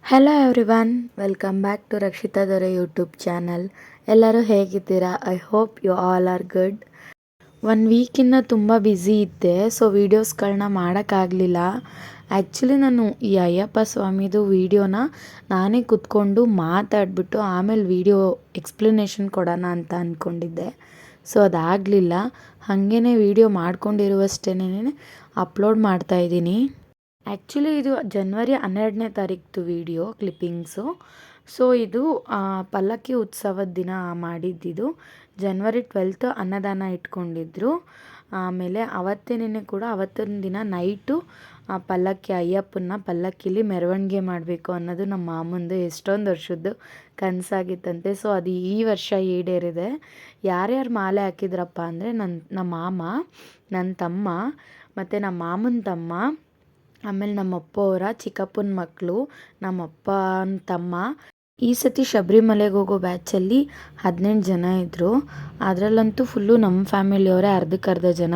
Hello everyone, welcome back to Rakshita Dore YouTube channel. ಎಲ್ಲರೂ ಹೇಗಿದ್ದೀರಾ? I hope you all are good. 1 ವೀಕಿಂದ ತುಂಬ busy ಇದ್ದೆ, ಸೊ ವೀಡಿಯೋಸ್ಗಳನ್ನ ಮಾಡೋಕ್ಕಾಗಲಿಲ್ಲ. ಆ್ಯಕ್ಚುಲಿ ನಾನು ಈ ಅಯ್ಯಪ್ಪ ಸ್ವಾಮಿದು ವೀಡಿಯೋನ ನಾನೇ ಕೂತ್ಕೊಂಡು ಮಾತಾಡಿಬಿಟ್ಟು ಆಮೇಲೆ ವೀಡಿಯೋ ಎಕ್ಸ್ಪ್ಲನೇಷನ್ ಕೊಡೋಣ ಅಂತ ಅಂದ್ಕೊಂಡಿದ್ದೆ. ಸೊ ಅದಾಗಲಿಲ್ಲ. ಹಾಗೇ ವೀಡಿಯೋ ಮಾಡ್ಕೊಂಡಿರುವಷ್ಟೇನೆ ಅಪ್ಲೋಡ್ ಮಾಡ್ತಾಯಿದ್ದೀನಿ. ಆ್ಯಕ್ಚುಲಿ ಇದು ಜನವರಿ 12ನೇ ತಾರೀಕ್ದು ವೀಡಿಯೋ ಕ್ಲಿಪ್ಪಿಂಗ್ಸು. ಸೊ ಇದು ಪಲ್ಲಕ್ಕಿ ಉತ್ಸವದ ದಿನ ಮಾಡಿದ್ದಿದ್ದು. ಜನವರಿ 12 ಅನ್ನದಾನ ಇಟ್ಕೊಂಡಿದ್ರು. ಆಮೇಲೆ ಅವತ್ತಿನ ದಿನ ನೈಟು ಪಲ್ಲಕ್ಕಿ ಅಯ್ಯಪ್ಪನ ಪಲ್ಲಕ್ಕಿಲಿ ಮೆರವಣಿಗೆ ಮಾಡಬೇಕು ಅನ್ನೋದು ನಮ್ಮ ಮಾಮಂದು ಎಷ್ಟೊಂದು ವರ್ಷದ್ದು ಕನಸಾಗಿತ್ತಂತೆ. ಸೊ ಅದು ಈ ವರ್ಷ ಈಡೇರಿದೆ. ಯಾರ್ಯಾರು ಮಾಲೆ ಹಾಕಿದ್ರಪ್ಪ ಅಂದರೆ ನಮ್ಮ ಮಾಮ, ನನ್ನ ತಮ್ಮ ಮತ್ತು ನಮ್ಮ ಮಾಮನ ತಮ್ಮ, ಆಮೇಲೆ ನಮ್ಮಪ್ಪ ಅವರ ಚಿಕ್ಕಪ್ಪನ ಮಕ್ಕಳು, ನಮ್ಮಪ್ಪನ ತಮ್ಮ. ಈ ಸತಿ ಶಬರಿಮಲೆಗೆ ಹೋಗೋ ಬ್ಯಾಚಲ್ಲಿ 18 ಜನ ಇದ್ದರು. ಅದರಲ್ಲಂತೂ ಫುಲ್ಲು ನಮ್ಮ ಫ್ಯಾಮಿಲಿಯವರೇ ಅರ್ಧಕ್ಕರ್ಧ ಜನ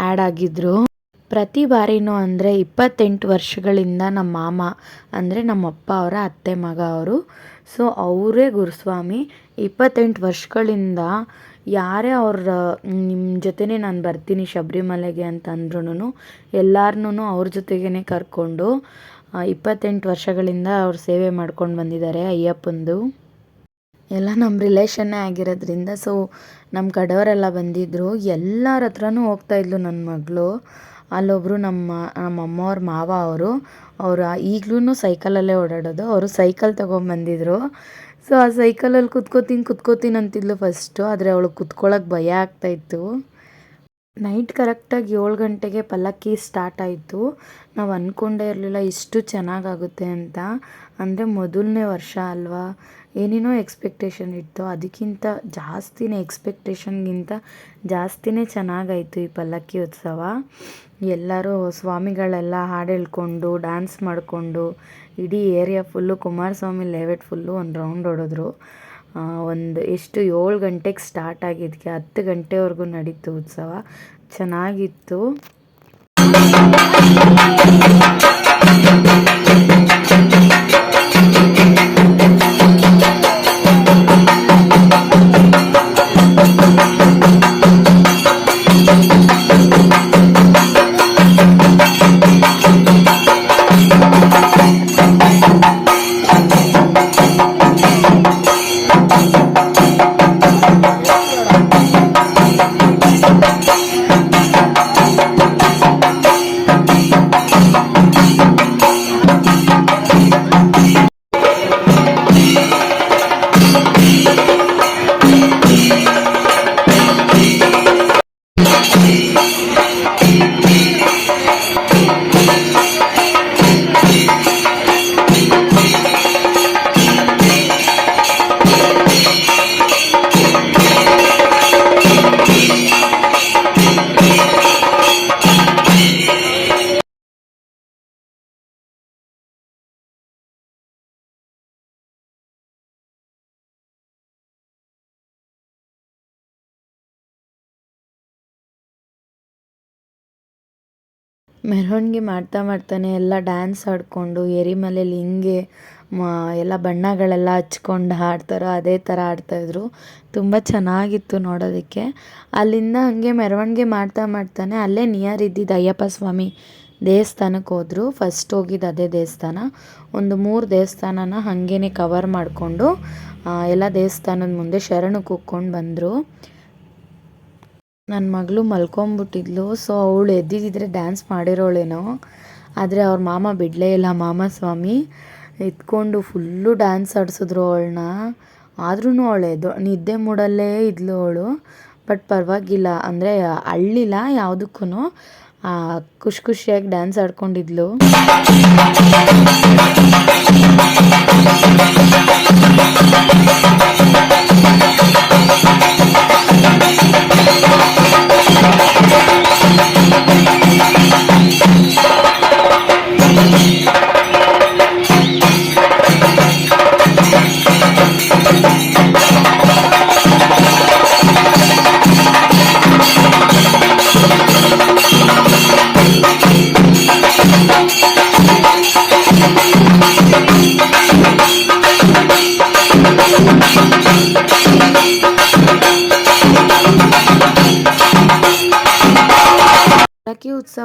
ಆ್ಯಡ್ ಆಗಿದ್ದರು. ಪ್ರತಿ ಬಾರಿನೂ ಅಂದರೆ 28 ವರ್ಷಗಳಿಂದ ನಮ್ಮ ಮಾಮ ಅಂದರೆ ನಮ್ಮಪ್ಪ ಅವರ ಅತ್ತೆ ಮಗ ಅವರು. ಸೊ ಅವರೇ ಗುರುಸ್ವಾಮಿ. 28 ವರ್ಷಗಳಿಂದ ಯಾರೇ ನಿಮ್ಮ ಜೊತೆನೇ ನಾನು ಬರ್ತೀನಿ ಶಬರಿಮಲೆಗೆ ಅಂತ ಅಂದ್ರೂ ಎಲ್ಲರನ್ನೂ ಅವ್ರ ಜೊತೆಗೇ ಕರ್ಕೊಂಡು 28 ವರ್ಷಗಳಿಂದ ಅವ್ರು ಸೇವೆ ಮಾಡ್ಕೊಂಡು ಬಂದಿದ್ದಾರೆ ಅಯ್ಯಪ್ಪಂದು. ಎಲ್ಲ ನಮ್ಮ ರಿಲೇಷನ್ನೇ ಆಗಿರೋದ್ರಿಂದ ಸೊ ನಮ್ಮ ಕಡೆಯವರೆಲ್ಲ ಬಂದಿದ್ದರು. ಎಲ್ಲರ ಹತ್ರನೂ ಹೋಗ್ತಾಯಿದ್ಲು ನನ್ನ ಮಗಳು. ಅಲ್ಲೊಬ್ಬರು ನಮ್ಮಮ್ಮವ್ರ ಮಾವ ಅವರು ಈಗಲೂ ಸೈಕಲಲ್ಲೇ ಓಡಾಡೋದು. ಅವರು ಸೈಕಲ್ ತೊಗೊಂಬಂದಿದ್ರು. ಸೊ ಆ ಸೈಕಲಲ್ಲಿ ಕುತ್ಕೋತೀನಿ ಅಂತಿದ್ಲು ಫಸ್ಟು. ಆದರೆ ಅವಳಿಗೆ ಕುತ್ಕೊಳ್ಳೋಕೆ ಭಯ ಆಗ್ತಾಯಿತ್ತು. ನೈಟ್ ಕರೆಕ್ಟಾಗಿ 7 ಗಂಟೆಗೆ ಪಲ್ಲಕ್ಕಿ ಸ್ಟಾರ್ಟ್ ಆಯಿತು. ನಾವು ಅಂದ್ಕೊಂಡೇ ಇರಲಿಲ್ಲ ಇಷ್ಟು ಚೆನ್ನಾಗಾಗುತ್ತೆ ಅಂತ. ಅಂದರೆ ಮೊದಲನೇ ವರ್ಷ ಅಲ್ವಾ, ಏನೇನೋ ಎಕ್ಸ್ಪೆಕ್ಟೇಷನ್ ಇತ್ತು. ಅದಕ್ಕಿಂತ ಎಕ್ಸ್ಪೆಕ್ಟೇಷನ್ಗಿಂತ ಜಾಸ್ತಿನೇ ಚೆನ್ನಾಗಾಯಿತು ಈ ಪಲ್ಲಕ್ಕಿ ಉತ್ಸವ. ಎಲ್ಲರೂ ಸ್ವಾಮಿಗಳೆಲ್ಲ ಹಾಡು ಹೇಳ್ಕೊಂಡು ಡ್ಯಾನ್ಸ್ ಮಾಡಿಕೊಂಡು ಇಡೀ area full Kumaraswamy layout full ಒಂದು ರೌಂಡ್ ಹೊಡೆದ್ರು. 7 ಗಂಟೆಗೆ ಸ್ಟಾರ್ಟ್ ಆಗಿದ್ದಕ್ಕೆ 10 ಗಂಟೆವರೆಗೂ ನಡೀತು ಉತ್ಸವ. ಚೆನ್ನಾಗಿತ್ತು. ಮೆರವಣಿಗೆ ಮಾಡ್ತಾನೆ ಎಲ್ಲ ಡ್ಯಾನ್ಸ್ ಆಡಿಕೊಂಡು ಎರಿಮಲೆಯಲ್ಲಿ ಹಿಂಗೆ ಎಲ್ಲ ಬಣ್ಣಗಳೆಲ್ಲ ಹಚ್ಕೊಂಡು ಆಡ್ತಾರೋ ಅದೇ ಥರ ಆಡ್ತಾಯಿದ್ರು. ತುಂಬ ಚೆನ್ನಾಗಿತ್ತು ನೋಡೋದಕ್ಕೆ. ಅಲ್ಲಿಂದ ಹಾಗೆ ಮೆರವಣಿಗೆ ಮಾಡ್ತಾನೆ ಅಲ್ಲೇ ನಿಯರ್ ಇದ್ದಿದ್ದು ಅಯ್ಯಪ್ಪ ಸ್ವಾಮಿ ದೇವಸ್ಥಾನಕ್ಕೆ ಹೋದರು. ಫಸ್ಟ್ ಹೋಗಿದ್ದು ಅದೇ ದೇವಸ್ಥಾನ. ಒಂದು 3 ದೇವಸ್ಥಾನನ ಹಾಗೇ ಕವರ್ ಮಾಡಿಕೊಂಡು ಎಲ್ಲ ದೇವಸ್ಥಾನದ ಮುಂದೆ ಶರಣು ಕೂಕ್ಕೊಂಡು ಬಂದರು. ನನ್ನ ಮಗಳು ಮಲ್ಕೊಂಬಿಟ್ಟಿದ್ಲು. ಸೊ ಅವಳು ಎದ್ದಿದ್ದರೆ ಡ್ಯಾನ್ಸ್ ಮಾಡಿರೋಳೇನೋ. ಆದರೆ ಅವ್ರ ಮಾಮ ಬಿಡಲೇ ಇಲ್ಲ. ಮಾಮ ಸ್ವಾಮಿ ಎತ್ಕೊಂಡು ಫುಲ್ಲು ಡ್ಯಾನ್ಸ್ ಆಡಿಸಿದ್ರು ಅವಳನ್ನ. ಆದ್ರೂ ಅವಳು ನಿದ್ದೆ ಮೂಡಲ್ಲೇ ಇದ್ಲು ಅವಳು. ಬಟ್ ಪರವಾಗಿಲ್ಲ, ಅಂದರೆ ಅಳ್ಳಿಲ್ಲ ಯಾವುದಕ್ಕೂ. ಖುಷಿಯಾಗಿ ಡ್ಯಾನ್ಸ್ ಆಡ್ಕೊಂಡಿದ್ಲು.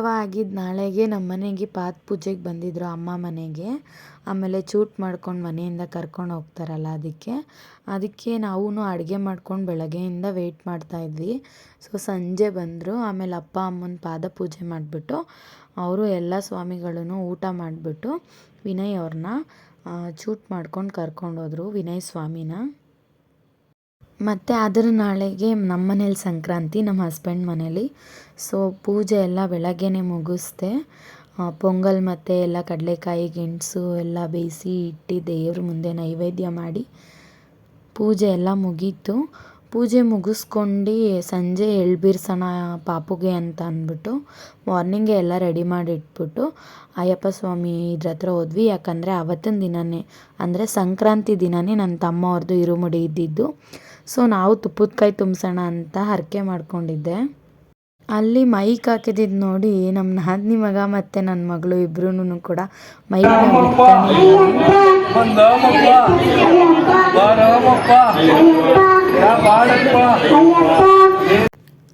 ಉತ್ಸವ ಆಗಿದ್ದ ನಾಳೆಗೆ ನಮ್ಮ ಮನೆಗೆ ಪಾದ ಪೂಜೆಗೆ ಬಂದಿದ್ದರು ಅಮ್ಮ ಮನೆಗೆ. ಆಮೇಲೆ ಚೂಟ್ ಮಾಡ್ಕೊಂಡು ಮನೆಯಿಂದ ಕರ್ಕೊಂಡು ಹೋಗ್ತಾರಲ್ಲ ಅದಕ್ಕೆ ನಾವೂ ಅಡುಗೆ ಮಾಡ್ಕೊಂಡು ಬೆಳಗ್ಗೆಯಿಂದ ವೆಯ್ಟ್ ಮಾಡ್ತಾಯಿದ್ವಿ. ಸೊ ಸಂಜೆ ಬಂದರು. ಆಮೇಲೆ ಅಪ್ಪ ಅಮ್ಮನ ಪಾದ ಪೂಜೆ ಮಾಡಿಬಿಟ್ಟು ಅವರು ಎಲ್ಲ ಸ್ವಾಮಿಗಳೂ ಊಟ ಮಾಡಿಬಿಟ್ಟು ವಿನಯ್ ಅವ್ರನ್ನ ಚೂಟ್ ಮಾಡ್ಕೊಂಡು ಕರ್ಕೊಂಡೋದ್ರು, ವಿನಯ್ ಸ್ವಾಮಿನ. ಮತ್ತು ಅದರ ನಾಳೆಗೆ ನಮ್ಮ ಮನೇಲಿ ಸಂಕ್ರಾಂತಿ, ನಮ್ಮ ಹಸ್ಬೆಂಡ್ ಮನೇಲಿ. ಸೊ ಪೂಜೆ ಎಲ್ಲ ಬೆಳಗ್ಗೆನೇ ಮುಗಿಸ್ದೆ. ಪೊಂಗಲ್ ಮತ್ತು ಎಲ್ಲ ಕಡಲೆಕಾಯಿ ಗೆಣಸು ಎಲ್ಲ ಬೇಯಿಸಿ ಇಟ್ಟು ದೇವ್ರ ಮುಂದೆ ನೈವೇದ್ಯ ಮಾಡಿ ಪೂಜೆ ಎಲ್ಲ ಮುಗೀತು. ಪೂಜೆ ಮುಗಿಸ್ಕೊಂಡು ಸಂಜೆ ಎಳ್ಬೀರ್ಸೋಣ ಪಾಪುಗೆ ಅಂತ ಅಂದ್ಬಿಟ್ಟು ಮಾರ್ನಿಂಗೇ ಎಲ್ಲ ರೆಡಿ ಮಾಡಿ ಇಟ್ಬಿಟ್ಟು ಅಯ್ಯಪ್ಪ ಸ್ವಾಮಿ ಇದ್ರ ಹತ್ರ ಹೋದ್ವಿ. ಯಾಕಂದರೆ ಅವತ್ತಿನ ದಿನವೇ ಅಂದರೆ ಸಂಕ್ರಾಂತಿ ದಿನವೇ ನನ್ನ ತಮ್ಮ ಅವ್ರದ್ದು ಇರುಮುಡಿ ಇದ್ದಿದ್ದು. ಸೊ ನಾವು ತುಪ್ಪದ ಕಾಯಿ ತುಂಬಿಸೋಣ ಅಂತ ಹರಕೆ ಮಾಡ್ಕೊಂಡಿದ್ದೆ. ಅಲ್ಲಿ ಮೈಕ್ ಹಾಕಿದ್ದು ನೋಡಿ ನಮ್ಮ ನಾದಿನಿ ಮಗ ಮತ್ತು ನನ್ನ ಮಗಳು ಇಬ್ಬರೂ ಕೂಡ ಮೈಕ್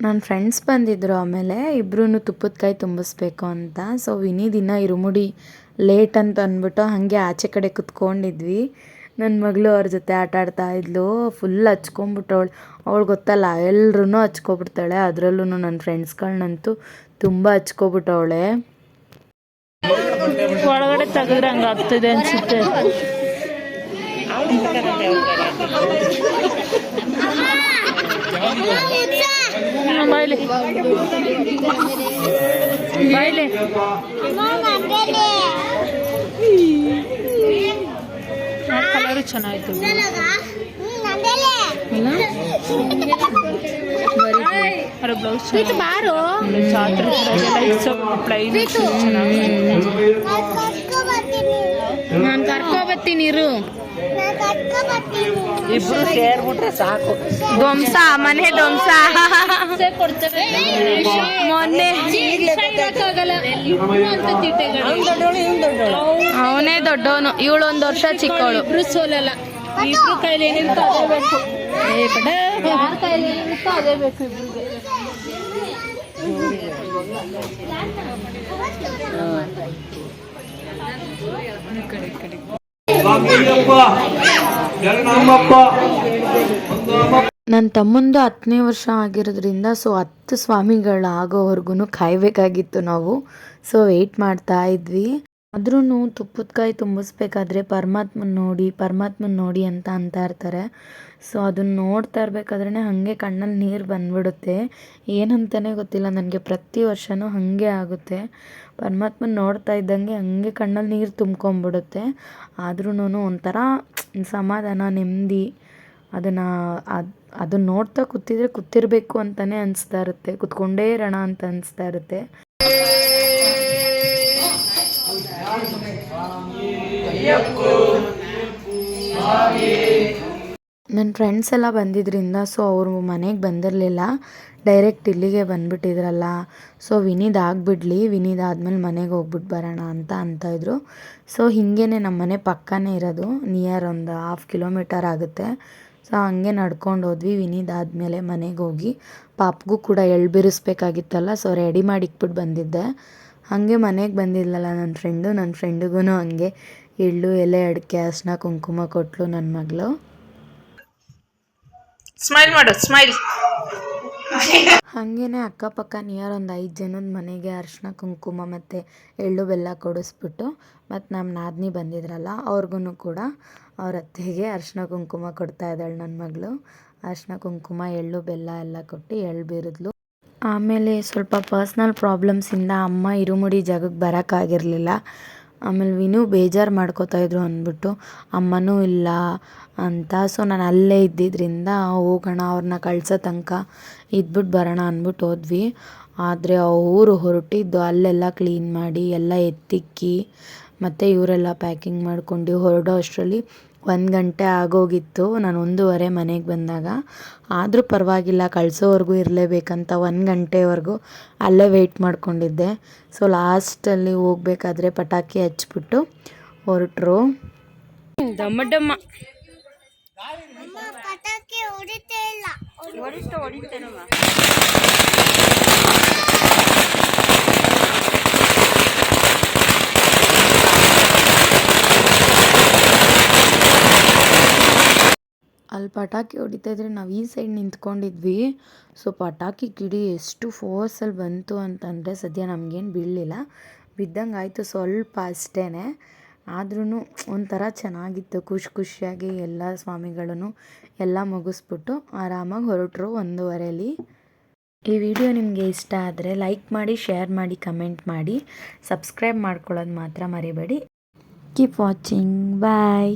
ನನ್ನ ಫ್ರೆಂಡ್ಸ್ ಬಂದಿದ್ದರು. ಆಮೇಲೆ ಇಬ್ಬರೂ ತುಪ್ಪದ ಕಾಯಿ ತುಂಬಿಸ್ಬೇಕು ಅಂತ. ಸೊ ವಿನಿ ದಿನ ಇರುಮುಡಿ ಲೇಟ್ ಅಂತ ಅಂದ್ಬಿಟ್ಟು ಹಾಗೆ ಆಚೆ ಕಡೆ ಕುತ್ಕೊಂಡಿದ್ವಿ. ನನ್ನ ಮಗಳು ಅವ್ರ ಜೊತೆ ಆಟ ಆಡ್ತಾ ಇದ್ಲು. ಫುಲ್ ಹಚ್ಕೊಂಡ್ಬಿಟ್ಟವಳು. ಅವಳು ಗೊತ್ತಲ್ಲ ಎಲ್ರೂ ಹಚ್ಕೊಬಿಡ್ತಾಳೆ. ಅದರಲ್ಲೂ ನನ್ನ ಫ್ರೆಂಡ್ಸ್ಗಳನ್ನಂತೂ ತುಂಬ ಹಚ್ಕೊಬಿಟ್ಟವಳೆ. ಒಳಗಡೆ ತೆಗೆದ್ರೆ ಹಂಗೆ ಆಗ್ತಿದೆ ಅನಿಸುತ್ತೆ. ಬಾಯ್ಲಿ ಬಾಯ್ಲಿ ಕಲರು ಚೆನ್ನಾಗಿತ್ತು. ಬ್ಲೌಸ್ ನಾನು ಕರ್ಕೊಬತ್ತೀನಿ ಇರು. ಇಬ್ರು ಸೇರ್ಬಿಟ್ರೆ ಸಾಕು. ಧ್ವಂಸ ಮನೆ ಧ್ವಂಸ ಮೊನ್ನೆ ಅವನೇ ದೊಡ್ಡವನು, ಇವಳು 1 ವರ್ಷ ಚಿಕ್ಕವಳು. ಇಬ್ರು ಸೋಲಲ್ಲ. ಇಬ್ರು ಕೈಲಿ ಏನಿರುತ್ತೋ ಅದೇ ಬೇಕು. ಯಾರ ಕೈಲಿ ಏನಿರುತ್ತೋ ಅದೇ ಬೇಕು ಇಬ್ರಿಗೆ. ನನ್ನ ತಮ್ಮಂದು 10ನೇ ವರ್ಷ ಆಗಿರೋದ್ರಿಂದ ಸೊ 10 ಸ್ವಾಮಿಗಳಾಗೋವರೆಗೂ ಕಾಯಬೇಕಾಗಿತ್ತು ನಾವು. ಸೊ ವೆಯ್ಟ್ ಮಾಡ್ತಾ ಇದ್ವಿ. ಆದ್ರೂ ತುಪ್ಪದ ಕಾಯಿ ತುಂಬಿಸ್ಬೇಕಾದ್ರೆ ಪರಮಾತ್ಮನ ನೋಡಿ ಅಂತ ಇರ್ತಾರೆ. ಸೊ ಅದನ್ನು ನೋಡ್ತಾ ಇರಬೇಕಾದ್ರೆ ಹಾಗೆ ಕಣ್ಣಲ್ಲಿ ನೀರು ಬಂದ್ಬಿಡುತ್ತೆ. ಏನಂತಲೇ ಗೊತ್ತಿಲ್ಲ ನನಗೆ, ಪ್ರತಿ ವರ್ಷವೂ ಹಾಗೆ ಆಗುತ್ತೆ. ಪರಮಾತ್ಮನ ನೋಡ್ತಾ ಇದ್ದಂಗೆ ಹಾಗೆ ಕಣ್ಣಲ್ಲಿ ನೀರು ತುಂಬ್ಕೊಂಬಿಡುತ್ತೆ. ಆದ್ರೂ ಒಂಥರ ಸಮಾಧಾನ, ನೆಮ್ಮದಿ. ಅದನ್ನು ನೋಡ್ತಾ ಕೂತಿರಬೇಕು ಅಂತಲೇ ಅನಿಸ್ತಾ ಇರುತ್ತೆ. ಕೂತ್ಕೊಂಡೇ ಇರೋಣ ಅಂತ ಅನಿಸ್ತಾ ಇರುತ್ತೆ. ನನ್ನ ಫ್ರೆಂಡ್ಸ್ ಎಲ್ಲ ಬಂದಿದ್ದರಿಂದ ಸೊ ಅವರು ಮನೆಗೆ ಬಂದಿರಲಿಲ್ಲ, ಡೈರೆಕ್ಟ್ ಇಲ್ಲಿಗೆ ಬಂದುಬಿಟ್ಟಿದ್ರಲ್ಲ. ಸೊ ವಿನಿದಾಗ್ಬಿಡ್ಲಿ, ವಿನಿದಾದ್ಮೇಲೆ ಮನೆಗೆ ಹೋಗ್ಬಿಟ್ಟು ಬರೋಣ ಅಂತಾಯಿದ್ರು. ಸೊ ಹೀಗೇ ನಮ್ಮ ಮನೆ ಪಕ್ಕನೇ ಇರೋದು, ನಿಯರ್ ಒಂದು 1/2 ಕಿಲೋಮೀಟರ್ ಆಗುತ್ತೆ. ಸೊ ಹಂಗೆ ನಡ್ಕೊಂಡು ಹೋದ್ವಿ. ವಿನಿದಾದ್ಮೇಲೆ ಮನೆಗೆ ಹೋಗಿ ಪಾಪ್ಗೂ ಕೂಡ ಎಳ್ಬಿರಿಸ್ಬೇಕಾಗಿತ್ತಲ್ಲ, ಸೊ ರೆಡಿ ಮಾಡಿ ಇಕ್ಬಿಟ್ಟು ಬಂದಿದ್ದೆ. ಹಾಗೆ ಮನೆಗೆ ಬಂದಿದ್ಲಲ್ಲ ನನ್ನ ಫ್ರೆಂಡಿಗೂ ಹಂಗೆ ಎಳ್ಳು, ಎಲೆ, ಅಡಿಕೆ, ಅರಿಶಿನ, ಕುಂಕುಮ ಕೊಟ್ಟಳು ನನ್ನ ಮಗಳು. ಸ್ಮೈಲ್ ಮಾಡು, ಸ್ಮೈಲ್. ಹಾಗೇನೆ ಅಕ್ಕಪಕ್ಕ ನಿಯರ್ ಒಂದು 5 ಜನದ ಮನೆಗೆ ಅರಿಶಿನ, ಕುಂಕುಮ ಮತ್ತು ಎಳ್ಳು ಬೆಲ್ಲ ಕೊಡಿಸ್ಬಿಟ್ಟು ಮತ್ತು ನಮ್ಮ ನಾದಿನಿ ಬಂದಿದ್ರಲ್ಲ ಅವ್ರಿಗೂ ಕೂಡ ಅವ್ರ ಅತ್ತೆಗೆ ಅರಿಶಿನ ಕುಂಕುಮ ಕೊಡ್ತಾ ಇದ್ದಾಳೆ ನನ್ನ ಮಗಳು. ಅರಿಶಿನ ಕುಂಕುಮ, ಎಳ್ಳು ಬೆಲ್ಲ ಎಲ್ಲ ಕೊಟ್ಟು ಎಳ್ಬಿರಿದ್ಲು. ಆಮೇಲೆ ಸ್ವಲ್ಪ ಪರ್ಸ್ನಲ್ ಪ್ರಾಬ್ಲಮ್ಸಿಂದ ಅಮ್ಮ ಇರುಮುಡಿ ಜಾಗಕ್ಕೆ ಬರೋಕ್ಕಾಗಿರಲಿಲ್ಲ. ಆಮೇಲೆ ವಿನು ಬೇಜಾರು ಮಾಡ್ಕೋತಾಯಿದ್ರು ಅಂದ್ಬಿಟ್ಟು ಅಮ್ಮನೂ ಇಲ್ಲ ಅಂತ. ಸೊ ನಾನು ಅಲ್ಲೇ ಇದ್ದಿದ್ದರಿಂದ ಹೋಗೋಣ, ಅವ್ರನ್ನ ಕಳ್ಸೋ ತನಕ ಇದ್ಬಿಟ್ಟು ಬರೋಣ ಅಂದ್ಬಿಟ್ಟು ಹೋದ್ವಿ. ಆದರೆ ಅವರು ಹೊರಟಿದ್ದು ಅಲ್ಲೆಲ್ಲ ಕ್ಲೀನ್ ಮಾಡಿ ಎಲ್ಲ ಎತ್ತಿಕ್ಕಿ ಮತ್ತು ಇವರೆಲ್ಲ ಪ್ಯಾಕಿಂಗ್ ಮಾಡ್ಕೊಂಡು ಹೊರಡೋ ಅಷ್ಟರಲ್ಲಿ 1 ಗಂಟೆ ಆಗೋಗಿತ್ತು. ನಾನು 1:15 ಮನೆಗೆ ಬಂದಾಗ. ಆದರೂ ಪರವಾಗಿಲ್ಲ, ಕಳಿಸೋವರೆಗೂ ಇರಲೇಬೇಕಂತ 1 ಗಂಟೆವರೆಗೂ ಅಲ್ಲೇ ವೆಯ್ಟ್ ಮಾಡ್ಕೊಂಡಿದ್ದೆ. ಸೊ ಲಾಸ್ಟಲ್ಲಿ ಹೋಗ್ಬೇಕಾದ್ರೆ ಪಟಾಕಿ ಹಚ್ಬಿಟ್ಟು ಹೊರಟರು. ಡಮ್ಮ ಡಮ್ಮ ಪಟಾಕಿ ಹೊಡಿತಾ ಇದ್ರೆ ನಾವು ಈ ಸೈಡ್ ನಿಂತ್ಕೊಂಡಿದ್ವಿ. ಸೊ ಪಟಾಕಿ ಕಿಡಿ ಎಷ್ಟು ಫೋರ್ಸಲ್ಲಿ ಬಂತು ಅಂತಂದರೆ ಸದ್ಯ ನಮಗೇನು ಬೀಳಲಿಲ್ಲ, ಬಿದ್ದಂಗೆ ಆಯಿತು ಸ್ವಲ್ಪ ಅಷ್ಟೇ. ಆದ್ರೂ ಒಂಥರ ಚೆನ್ನಾಗಿತ್ತು, ಖುಷಿಯಾಗಿ ಎಲ್ಲ ಸ್ವಾಮಿಗಳನ್ನು ಎಲ್ಲ ಮುಗಿಸ್ಬಿಟ್ಟು ಆರಾಮಾಗಿ ಹೊರಟರು 1:30ಲಿ. ಈ ವಿಡಿಯೋ ನಿಮಗೆ ಇಷ್ಟ ಆದರೆ ಲೈಕ್ ಮಾಡಿ, ಶೇರ್ ಮಾಡಿ, ಕಮೆಂಟ್ ಮಾಡಿ, ಸಬ್ಸ್ಕ್ರೈಬ್ ಮಾಡ್ಕೊಳ್ಳೋದು ಮಾತ್ರ ಮರಿಬೇಡಿ. ಕೀಪ್ ವಾಚಿಂಗ್, ಬಾಯ್.